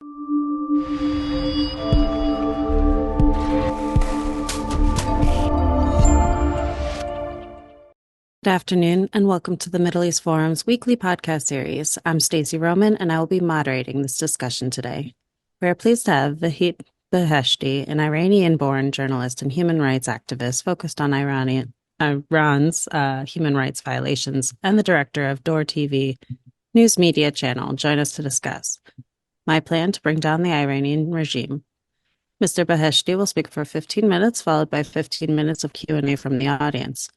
Good afternoon, and welcome to the Middle East Forum's weekly podcast series. I'm Stacey Roman, and I will be moderating this discussion today. We are pleased to have Vahid Beheshti, an Iranian-born journalist and human rights activist focused on Iran's human rights violations, and the director of DorrTV News Media Channel, join us to discuss my plan to bring down the Iranian regime. Mr. Beheshti will speak for 15 minutes, followed by 15 minutes of Q&A from the audience.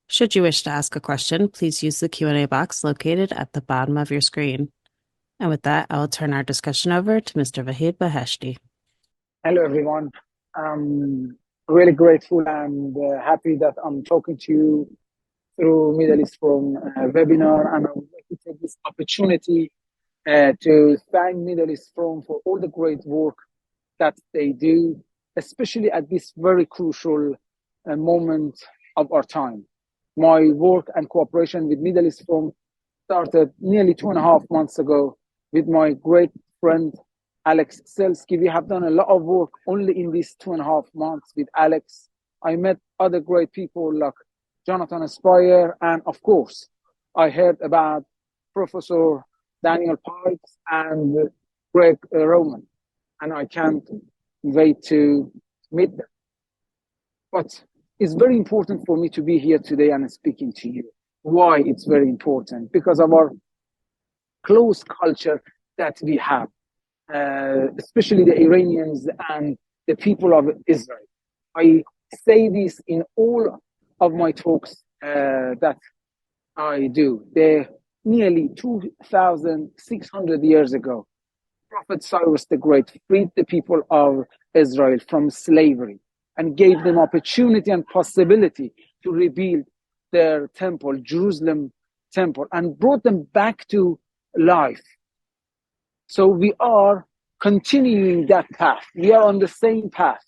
Should you wish to ask a question, please use the Q&A box located at the bottom of your screen. And with that, I will turn our discussion over to Mr. Vahid Beheshti. Hello, everyone. I'm really grateful and happy that I'm talking to you through Middle East Forum webinar, and I would like to take this opportunity to thank Middle East Forum for all the great work that they do, especially at this very crucial moment of our time. My work and cooperation with Middle East Forum started nearly 2.5 months ago with my great friend, Alex Selsky. We have done a lot of work only in these 2.5 months with Alex. I met other great people like Jonathan Spire, and of course, I heard about Professor Daniel Pipes and Greg Roman, and I can't wait to meet them. But it's very important for me to be here today and speaking to you. Why it's very important? Because of our close culture that we have, especially the Iranians and the people of Israel. I say this in all of my talks that I do. Nearly 2,600 years ago, Prophet Cyrus the Great freed the people of Israel from slavery and gave them opportunity and possibility to rebuild their temple, Jerusalem temple, and brought them back to life. So we are continuing that path. We are on the same path.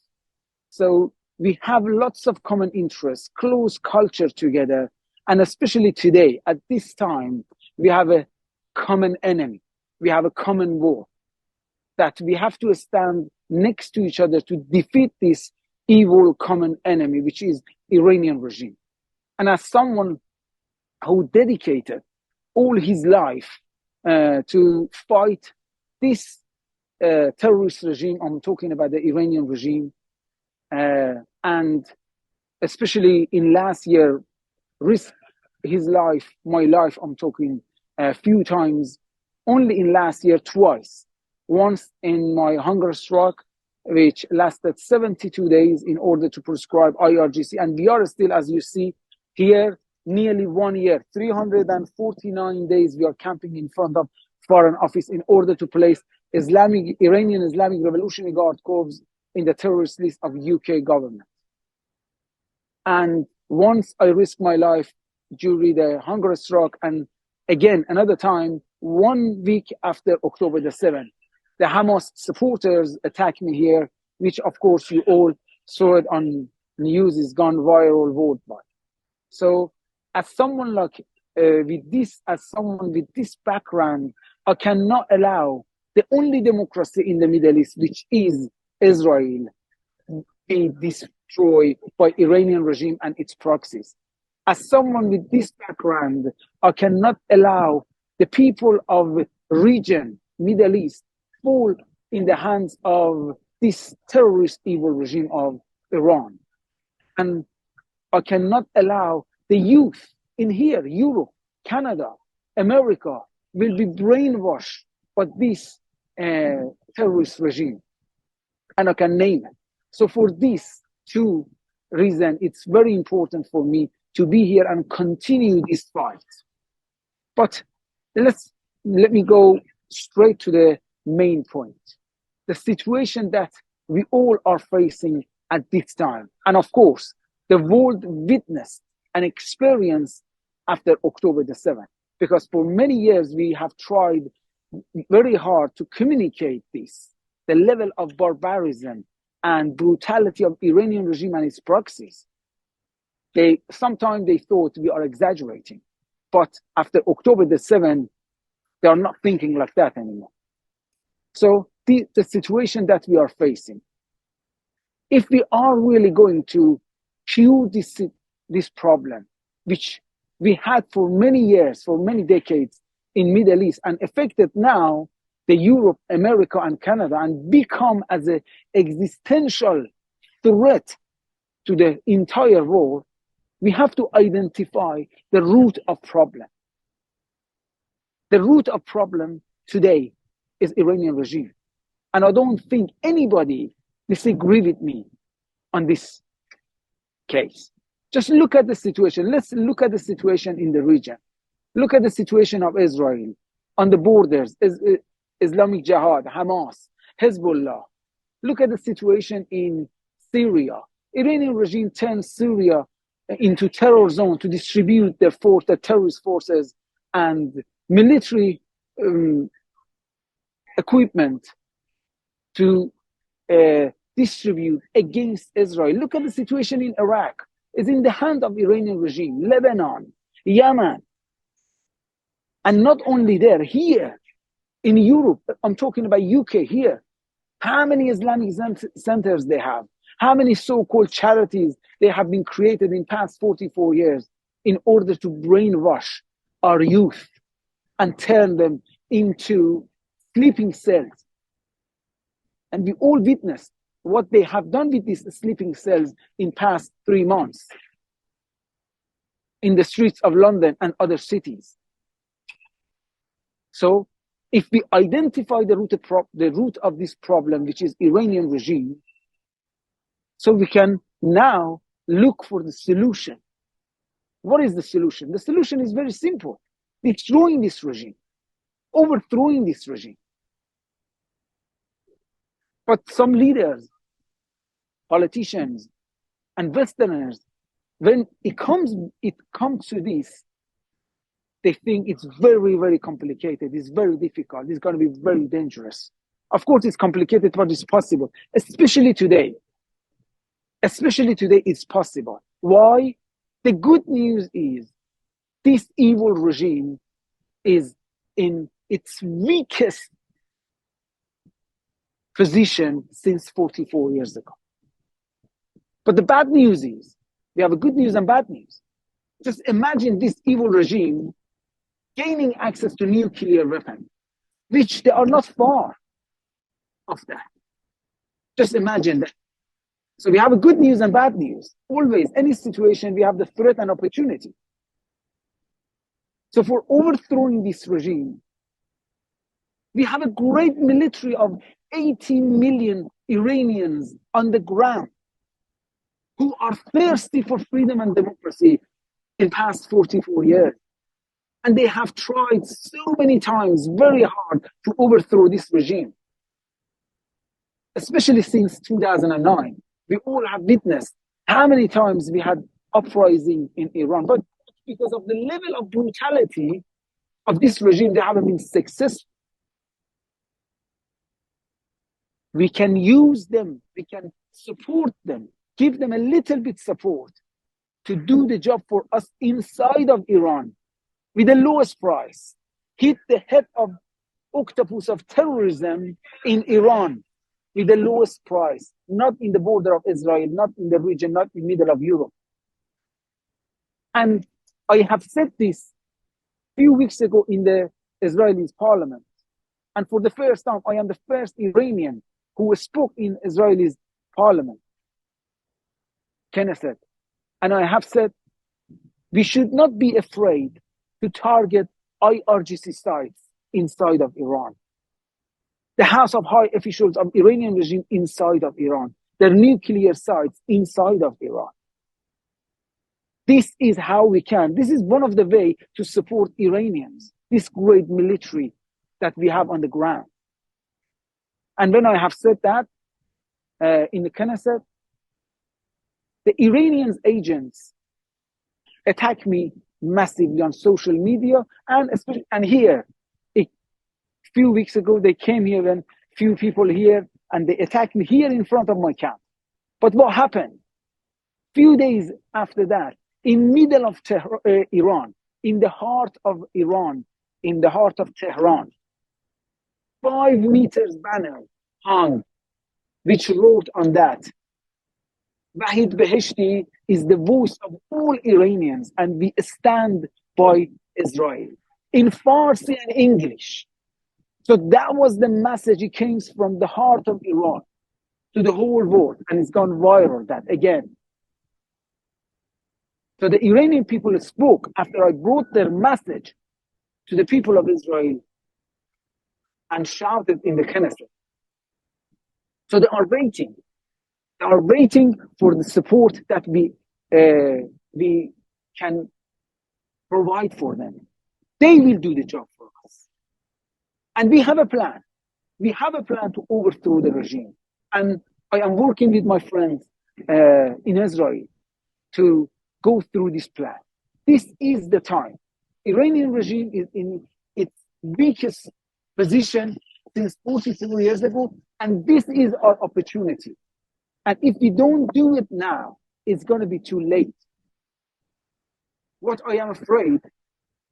So we have lots of common interests, close culture together, and especially today, at this time, we have a common enemy. We have a common war that we have to stand next to each other to defeat this evil common enemy, which is Iranian regime. And as someone who dedicated all his life to fight this terrorist regime, I'm talking about the Iranian regime, and especially in last year, risked his life, my life, I'm talking a few times, only in last year twice. Once in my hunger strike, which lasted 72 days in order to proscribe IRGC. And we are still, as you see here, nearly 1 year, 349 days we are camping in front of Foreign Office in order to place Iranian Islamic Revolutionary Guards Corps in the terrorist list of UK government. And once I risked my life during the hunger strike, and again, another time, 1 week after October the 7th, the Hamas supporters attacked me here, which of course you all saw it on news, is gone viral worldwide. So as someone with this background, I cannot allow the only democracy in the Middle East, which is Israel, be destroyed by Iranian regime and its proxies. As someone with this background, I cannot allow the people of region, Middle East, fall in the hands of this terrorist evil regime of Iran. And I cannot allow the youth in here, Europe, Canada, America, will be brainwashed by this terrorist regime. And I can name it. So for these two reasons, it's very important for me to be here and continue this fight. But let me go straight to the main point. The situation that we all are facing at this time. And of course, the world witnessed and experienced after October the 7th. Because for many years, we have tried very hard to communicate this, the level of barbarism and brutality of Iranian regime and its proxies. Sometimes they thought we are exaggerating. But after October the 7th, they are not thinking like that anymore. So the situation that we are facing. If we are really going to cure this problem, which we had for many years, for many decades in Middle East, and affected now the Europe, America, and Canada, and become as an existential threat to the entire world, we have to identify the root of problem. The root of problem today is Iranian regime. And I don't think anybody disagree with me on this case. Just look at the situation. Let's look at the situation in the region. Look at the situation of Israel on the borders, Islamic Jihad, Hamas, Hezbollah. Look at the situation in Syria. Iranian regime turns Syria into terror zone to distribute the terrorist forces and military equipment to distribute against Israel. Look at the situation in Iraq. It's in the hand of Iranian regime, Lebanon, Yemen. And not only there, here in Europe, I'm talking about UK here. How many Islamic centers they have? How many so-called charities they have been created in past 44 years in order to brainwash our youth and turn them into sleeping cells. And we all witnessed what they have done with these sleeping cells in past 3 months in the streets of London and other cities. So if we identify the root of this problem, which is Iranian regime, so we can now look for the solution. What is the solution? The solution is very simple. Destroying this regime, overthrowing this regime. But some leaders, politicians, and Westerners, when it comes to this, they think it's very, very complicated. It's very difficult. It's going to be very dangerous. Of course, it's complicated, but it's possible. Especially today. Especially today, it's possible. Why? The good news is this evil regime is in its weakest position since 44 years ago. But the bad news is, we have a good news and bad news. Just imagine this evil regime gaining access to nuclear weapons, which they are not far of that. Just imagine that. So we have a good news and bad news. Always, any situation, we have the threat and opportunity. So for overthrowing this regime, we have a great military of 18 million Iranians on the ground who are thirsty for freedom and democracy in past 44 years. And they have tried so many times very hard to overthrow this regime. Especially since 2009. We all have witnessed how many times we had uprising in Iran. But because of the level of brutality of this regime, they haven't been successful. We can use them, we can support them, give them a little bit support to do the job for us inside of Iran with the lowest price. Hit the head of octopus of terrorism in Iran with the lowest price, not in the border of Israel, not in the region, not in the middle of Europe. And I have said this a few weeks ago in the Israeli parliament. And for the first time, I am the first Iranian who spoke in Israeli's parliament, Knesset. And I have said, we should not be afraid to target IRGC sites inside of Iran. The House of High Officials of Iranian regime inside of Iran, their nuclear sites inside of Iran. This is how we can. This is one of the ways to support Iranians, this great military that we have on the ground. And when I have said that in the Knesset, the Iranian agents attack me massively on social media and especially here. A few weeks ago, they came here and few people here and they attacked me here in front of my camp. But what happened? Few days after that, in middle of Iran, in the heart of Iran, in the heart of Tehran, 5 meters banner hung, which wrote on that. Vahid Beheshti is the voice of all Iranians, and we stand by Israel in Farsi and English. So that was the message. It came from the heart of Iran to the whole world, and it's gone viral, that again. So the Iranian people spoke after I brought their message to the people of Israel and shouted in the Knesset. So they are waiting. They are waiting for the support that we can provide for them. They will do the job for us. And we have a plan. We have a plan to overthrow the regime. And I am working with my friends in Israel to go through this plan. This is the time. Iranian regime is in its weakest position since 44 years ago, and this is our opportunity. And if we don't do it now, it's going to be too late. What I am afraid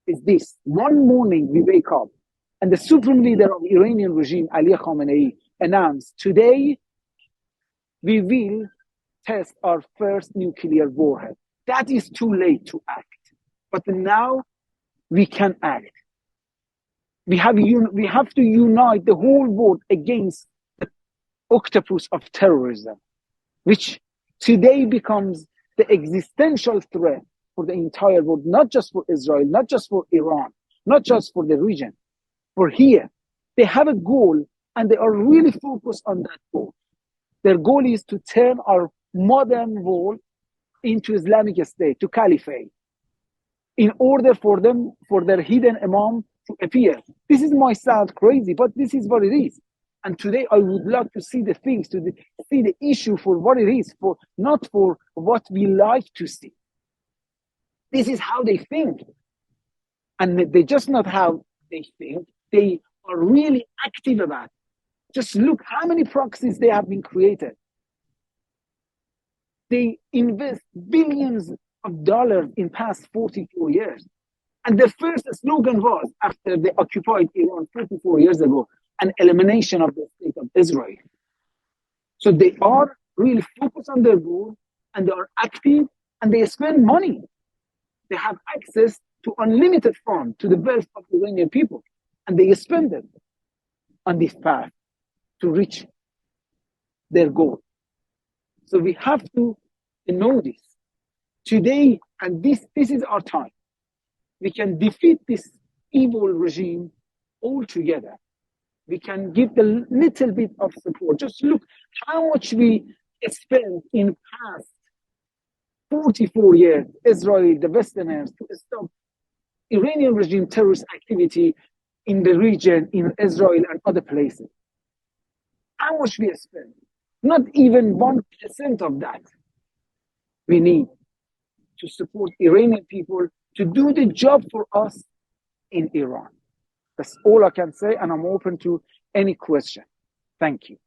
is this. One morning we wake up and the supreme leader of the Iranian regime, Ali Khamenei, announced, today we will test our first nuclear warhead. That is too late to act. But now we can act. We have to unite the whole world against the octopus of terrorism, which today becomes the existential threat for the entire world, not just for Israel, not just for Iran, not just for the region, for here. They have a goal, and they are really focused on that goal. Their goal is to turn our modern world into Islamic State, to caliphate, in order for them, for their hidden imam to appear. This is might sound crazy, but this is what it is. And today I would love to see the things, see the issue for what it is, for not for what we like to see. This is how they think. And they just not how they think, they are really active about it. Just look how many proxies they have been created. They invest billions of dollars in past 44 years. And the first slogan was, after they occupied Iran 44 years ago, an elimination of the state of Israel. So they are really focused on their goal, and they are active, and they spend money. They have access to unlimited funds, to the wealth of the Iranian people, and they spend it on this path to reach their goal. So we have to know this today, and this is our time. We can defeat this evil regime altogether. We can give the little bit of support. Just look how much we spent in past 44 years, Israel, the Westerners, to stop Iranian regime terrorist activity in the region, in Israel and other places. How much we spent? Not even 1% of that we need to support Iranian people to do the job for us in Iran. That's all I can say, and I'm open to any question. Thank you.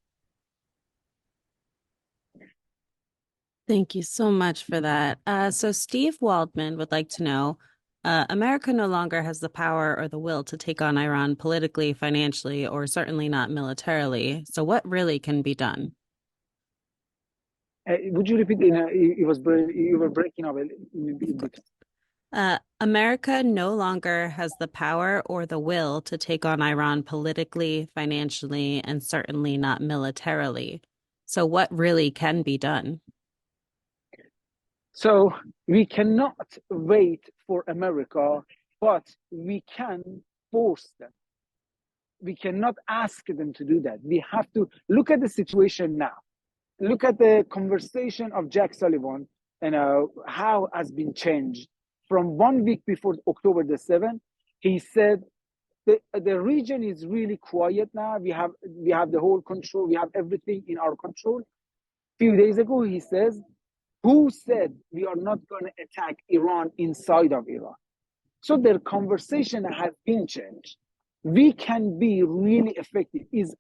Thank you so much for that. So Steve Waldman would like to know, America no longer has the power or the will to take on Iran politically, financially, or certainly not militarily. So what really can be done? Would you repeat? You were breaking up a bit. America no longer has the power or the will to take on Iran politically, financially, and certainly not militarily. So what really can be done? So we cannot wait for America, but we can force them. We cannot ask them to do that. We have to look at the situation now. Look at the conversation of Jack Sullivan and how has been changed. From 1 week before October the 7th, he said the region is really quiet now. We have the whole control. We have everything in our control. A few days ago, he says, who said we are not going to attack Iran inside of Iran? So their conversation has been changed. We can be really effective. Is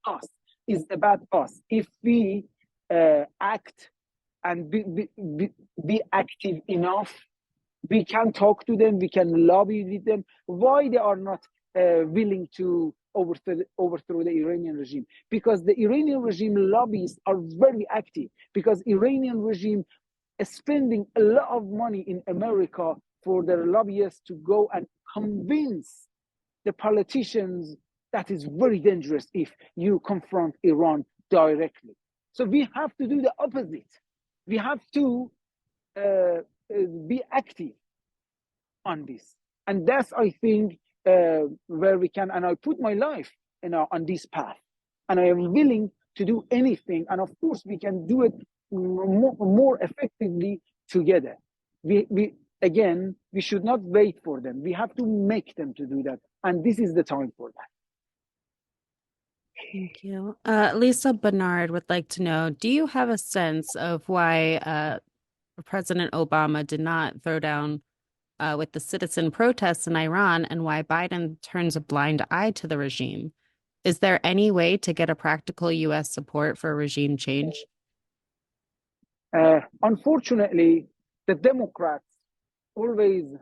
about us. If we act and be active enough, we can talk to them, we can lobby with them. Why they are not willing to overthrow the Iranian regime, because the Iranian regime lobbyists are very active, because Iranian regime is spending a lot of money in America for their lobbyists to go and convince the politicians that is very dangerous if you confront Iran directly. So we have to do the opposite. We have to be active on this. And that's, I think, where we can, and I put my life on this path. And I am willing to do anything. And of course, we can do it more effectively together. Again, we should not wait for them. We have to make them to do that. And this is the time for that. Thank you. Lisa Bernard would like to know, do you have a sense of why President Obama did not throw down with the citizen protests in Iran, and why Biden turns a blind eye to the regime? Is there any way to get a practical U.S. support for regime change? Unfortunately, the Democrats always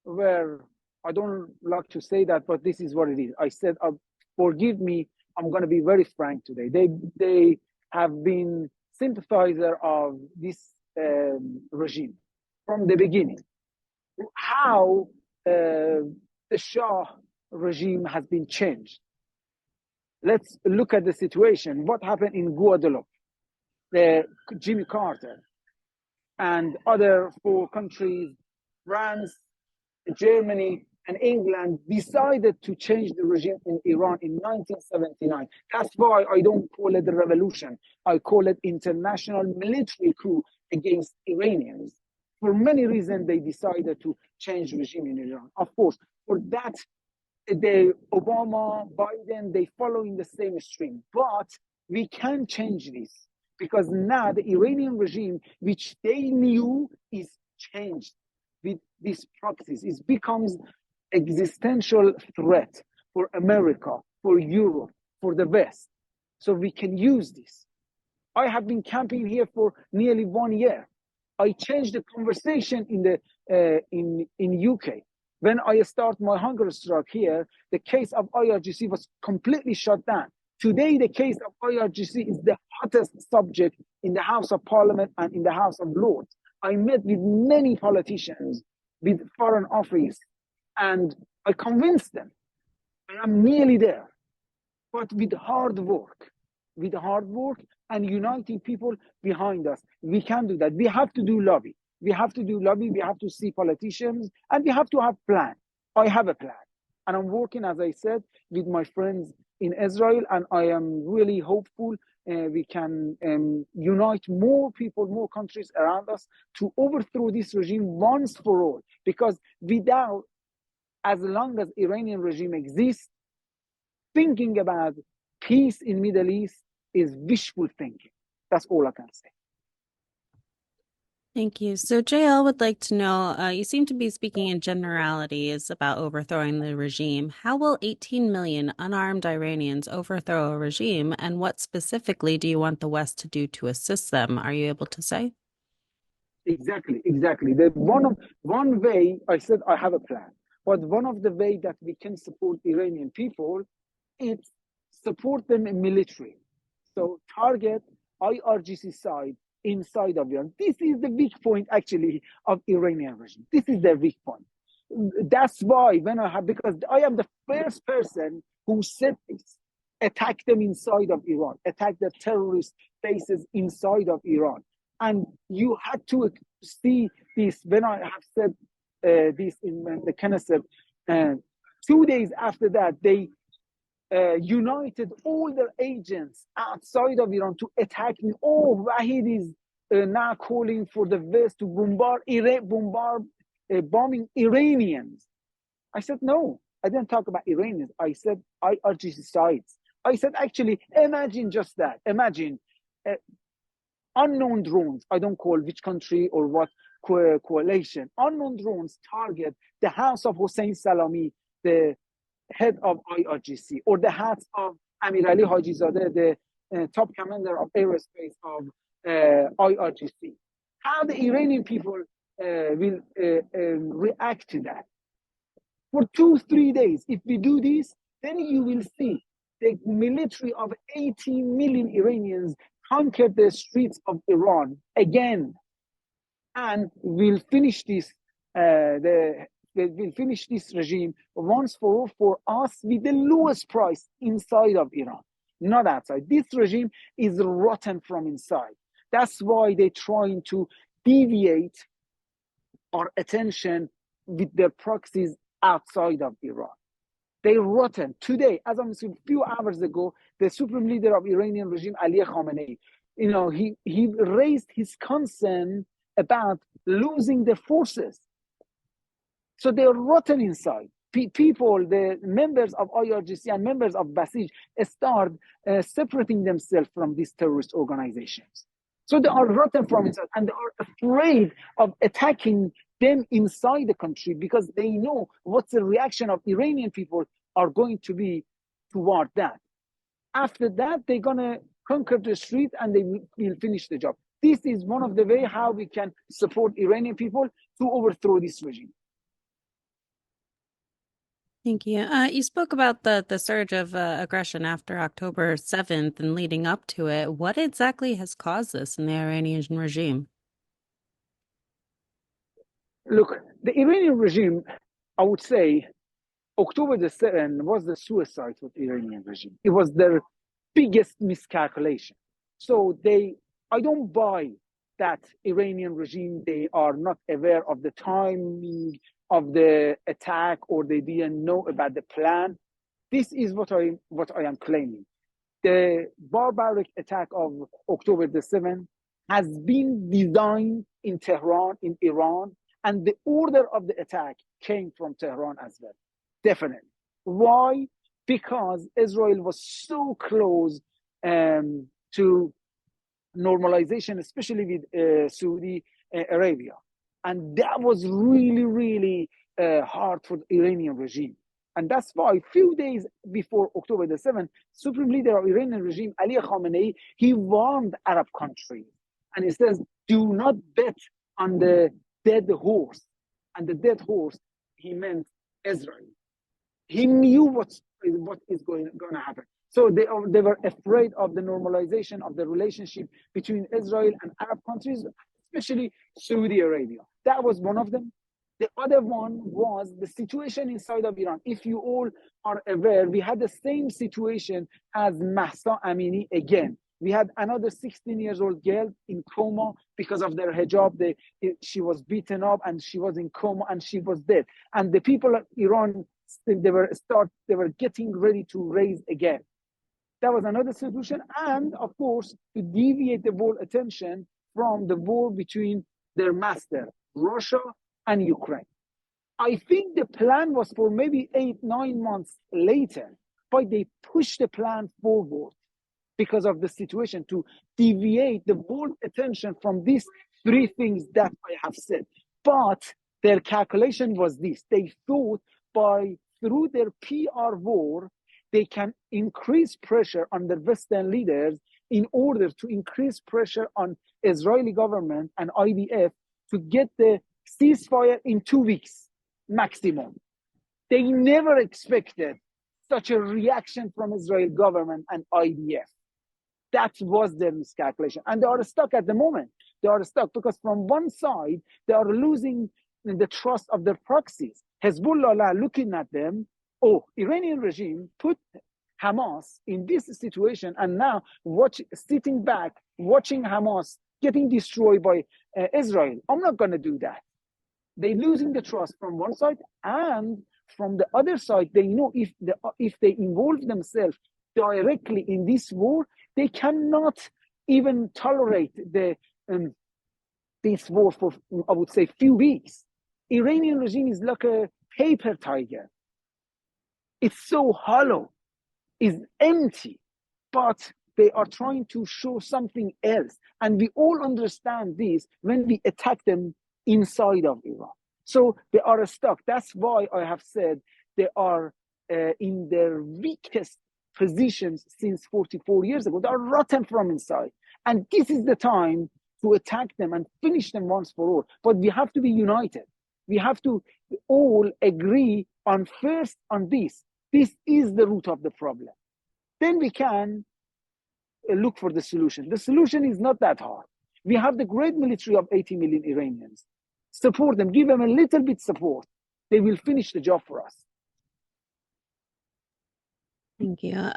were, I don't like to say that, but this is what it is. I said, forgive me, I'm going to be very frank today. They have been sympathizer of this regime from the beginning. How the Shah regime has been changed. Let's look at the situation. What happened in Guadeloupe? Jimmy Carter and other 4 countries, France, Germany, and England, decided to change the regime in Iran in 1979. That's why I don't call it a revolution. I call it international military coup against Iranians. For many reasons, they decided to change the regime in Iran. Of course, for that, Obama, Biden, they follow in the same stream. But we can change this, because now the Iranian regime, which they knew is changed with these proxies, it becomes existential threat for America, for Europe, for the West. So we can use this. I have been camping here for nearly 1 year. I changed the conversation in UK. When I start my hunger strike here, the case of IRGC was completely shut down. Today, the case of IRGC is the hottest subject in the House of Parliament and in the House of Lords. I met with many politicians, with Foreign Office, and I convinced them. I am nearly there, but with hard work and uniting people behind us, we can do that. We have to do lobby. We have to see politicians, and we have to have plan. I have a plan. And I'm working, as I said, with my friends in Israel, and I am really hopeful we can unite more people, more countries around us to overthrow this regime once for all. Because as long as Iranian regime exists, thinking about peace in Middle East is wishful thinking. That's all I can say. Thank you. So JL would like to know, you seem to be speaking in generalities about overthrowing the regime. How will 18 million unarmed Iranians overthrow a regime, and what specifically do you want the West to do to assist them? Are you able to say? Exactly. One way, I said I have a plan, but one of the way that we can support Iranian people is support them in military. So target IRGC side inside of Iran. This is the weak point, actually, of Iranian regime. This is their weak point. That's why because I am the first person who said this, attack them inside of Iran, attack the terrorist bases inside of Iran. And you had to see this when I have said this in the Knesset. 2 days after that, they united all their agents outside of Iran to attack me. Oh, Vahid is now calling for the West to bombing Iranians. I said, no, I didn't talk about Iranians. I said IRGC sides. I said, actually, imagine just that. Imagine unknown drones. I don't call which country or what coalition. Unknown drones target the house of Hossein Salami, the head of IRGC, or the house of Amir Ali Hajizadeh, the top commander of aerospace of IRGC. How the Iranian people will react to that? for 2-3 days. If we do this, then you will see the military of 80 million Iranians conquer the streets of Iran again, and we'll finish this. We'll finish this regime once for all for us with the lowest price inside of Iran, not outside. This regime is rotten from inside. That's why they're trying to deviate our attention with their proxies outside of Iran. They're rotten. Today, as I'm saying, a few hours ago, the supreme leader of Iranian regime, Ali Khamenei, he raised his concern about losing the forces. So they're rotten inside. People, the members of IRGC and members of Basij, start separating themselves from these terrorist organizations. So they are rotten from inside, and they are afraid of attacking them inside the country because they know what the reaction of Iranian people are going to be toward that. After that, they're going to conquer the street and they will finish the job. This is one of the ways how we can support Iranian people to overthrow this regime. Thank you. You spoke about the surge of aggression after October 7th and leading up to it. What exactly has caused this in the Iranian regime? Look, the Iranian regime, I would say, October the 7th was the suicide of the Iranian regime. It was their biggest miscalculation. So I don't buy that Iranian regime, they are not aware of the timing of the attack or they didn't know about the plan. This is what I am claiming. The barbaric attack of October the 7th has been designed in Tehran, in Iran, and the order of the attack came from Tehran as well. Definitely. Why? Because Israel was so close to normalization, especially with Saudi Arabia. And that was really, really hard for the Iranian regime. And that's why a few days before October the 7th, Supreme Leader of Iranian regime, Ali Khamenei, he warned Arab countries. And he says, do not bet on the dead horse. And the dead horse, he meant Israel. He knew what is going to happen. So they were afraid of the normalization of the relationship between Israel and Arab countries, especially Saudi Arabia. That was one of them. The other one was the situation inside of Iran. If you all are aware, we had the same situation as Mahsa Amini again. We had another 16-year-old girl in coma because of their hijab. She was beaten up and she was in coma and she was dead. And the people of Iran, they were getting ready to raise again. That was another solution. And of course, to deviate the world attention from the war between their master, Russia and Ukraine. I think the plan was for maybe 8-9 months later, but they pushed the plan forward because of the situation to deviate the world attention from these three things that I have said. But their calculation was this. They thought through their PR war, they can increase pressure on the Western leaders in order to increase pressure on Israeli government and IDF to get the ceasefire in 2 weeks maximum. They never expected such a reaction from Israel government and IDF. That was their miscalculation. And they are stuck at the moment. They are stuck because from one side, they are losing the trust of their proxies. Hezbollah looking at them, Iranian regime put Hamas in this situation and now sitting back, watching Hamas getting destroyed by Israel. I'm not going to do that. They're losing the trust from one side, and from the other side, they know if they involve themselves directly in this war, they cannot even tolerate this war for, I would say, few weeks. Iranian regime is like a paper tiger. It's so hollow, it's empty, but they are trying to show something else. And we all understand this when we attack them inside of Iran. So they are stuck. That's why I have said they are in their weakest positions since 44 years ago. They are rotten from inside. And this is the time to attack them and finish them once for all. But we have to be united. We have to all agree on this. This is the root of the problem. Then we can look for the solution. The solution is not that hard. We have the great military of 80 million Iranians. Support them, give them a little bit support. They will finish the job for us. Thank you.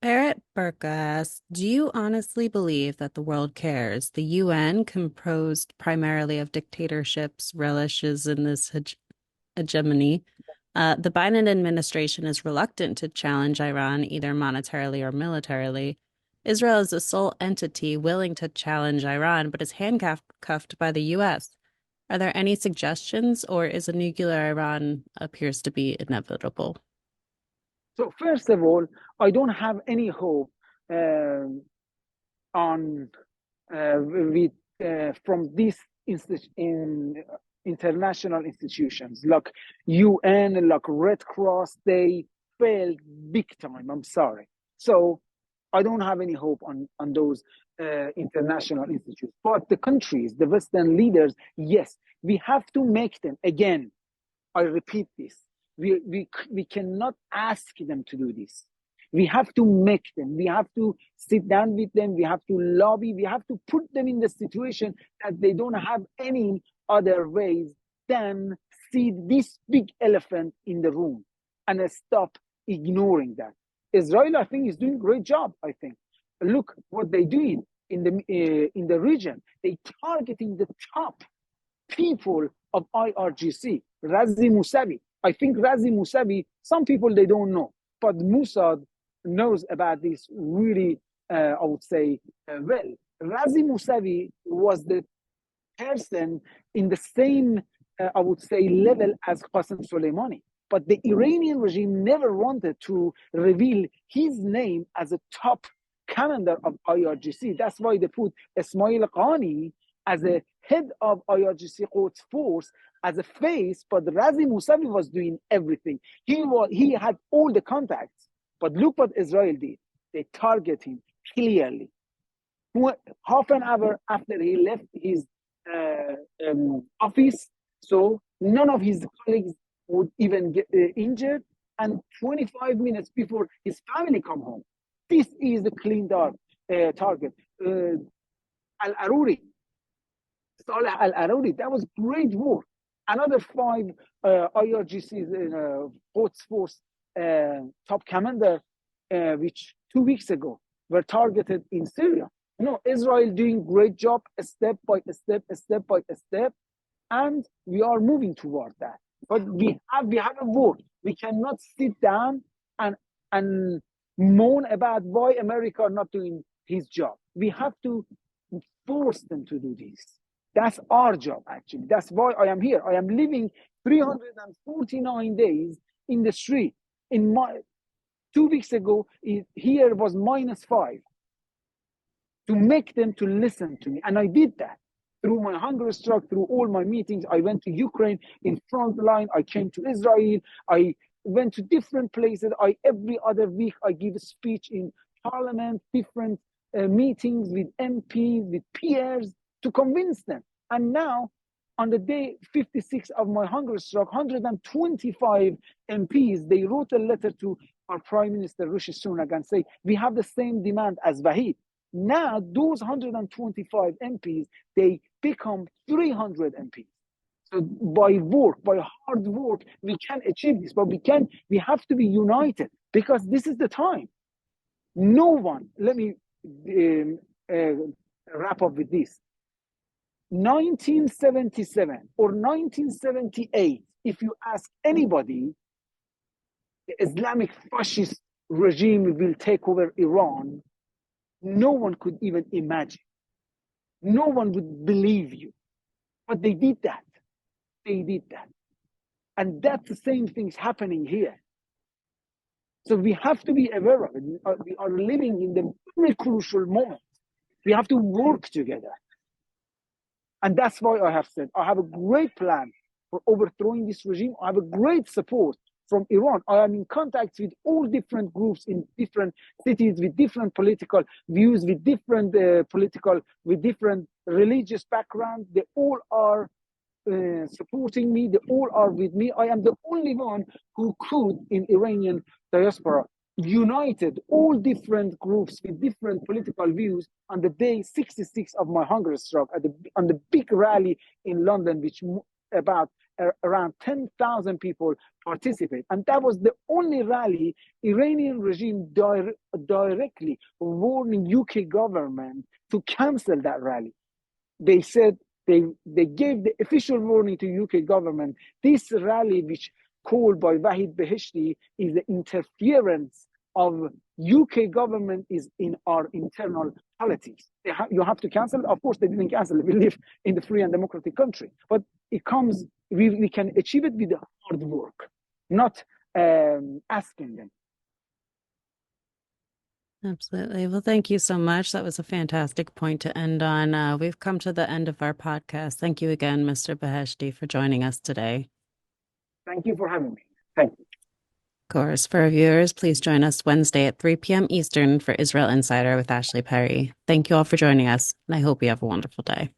Barrett Burka asks, do you honestly believe that the world cares? The UN, composed primarily of dictatorships, relishes in this hegemony. The Biden administration is reluctant to challenge Iran either monetarily or militarily. Israel is the sole entity willing to challenge Iran, but is handcuffed by the U.S. Are there any suggestions, or is a nuclear Iran appears to be inevitable? So first of all, I don't have any hope from these international institutions like UN, like Red Cross. They failed big time. I'm sorry. So I don't have any hope on those international institutes. But the countries, the Western leaders, yes, we have to make them again. I repeat this. We cannot ask them to do this. We have to make them. We have to sit down with them. We have to lobby. We have to put them in the situation that they don't have any other ways than see this big elephant in the room and stop ignoring that. Israel, I think, is doing a great job. I think. Look what they're doing in the region. They targeting the top people of IRGC. Razi Mousavi. I think Razi Mousavi, some people they don't know, but Mossad knows about this really, I would say, well. Razi Mousavi was the person in the same, I would say, level as Qasem Soleimani. But the Iranian regime never wanted to reveal his name as a top commander of IRGC. That's why they put Ismail Qani as a head of IRGC Quds force as a face, but Razi Mousavi was doing everything. He had all the contacts. But look what Israel did. They target him clearly. Half an hour after he left his office, so none of his colleagues would even get injured, and 25 minutes before his family come home. This is the clean target. Al-Aruri, Saleh Al-Aruri, that was great work. Another 5 IRGC Quds Force top commander, which 2 weeks ago were targeted in Syria. Israel doing great job, step by step, and we are moving toward that. But we have a work. We cannot sit down and moan about why America are not doing his job. We have to force them to do this. That's our job, actually. That's why I am here. I am living 349 days in the street. 2 weeks ago, here was -5. To make them to listen to me. And I did that. Through my hunger strike, through all my meetings, I went to Ukraine in front line. I came to Israel. I went to different places. Every other week, I give a speech in parliament, different meetings with MPs, with peers, to convince them. And now, on the day 56 of my hunger strike, 125 MPs, they wrote a letter to our Prime Minister, Rishi Sunak, and say, we have the same demand as Vahid. Now, those 125 MPs, they become 300 MPs. So by hard work, we can achieve this, but we have to be united, because this is the time. No one, let me wrap up with this. 1977 or 1978, if you ask anybody, the Islamic fascist regime will take over Iran, no one could even imagine. No one would believe you. But they did that. They did that. And that's the same things happening here. So we have to be aware of it. We are living in the very crucial moment. We have to work together. And that's why I have said, I have a great plan for overthrowing this regime. I have a great support from Iran. I am in contact with all different groups in different cities, with different political views, with different with different religious backgrounds. They all are supporting me. They all are with me. I am the only one who could in Iranian diaspora united all different groups with different political views on the day 66 of my hunger strike on the big rally in London, which about around 10,000 people participate. And that was the only rally Iranian regime directly warning UK government to cancel that rally. They said they gave the official warning to UK government. This rally, which called by Vahid Beheshti, is the interference of UK government is in our internal politics. You have to cancel. Of course, they didn't cancel. We live in the free and democratic country, but it comes. We can achieve it with hard work, not asking them. Absolutely. Well, thank you so much. That was a fantastic point to end on. We've come to the end of our podcast. Thank you again, Mr. Beheshti, for joining us today. Thank you for having me. Thank you. Of course, for our viewers, please join us Wednesday at 3 p.m. Eastern for Israel Insider with Ashley Perry. Thank you all for joining us, and I hope you have a wonderful day.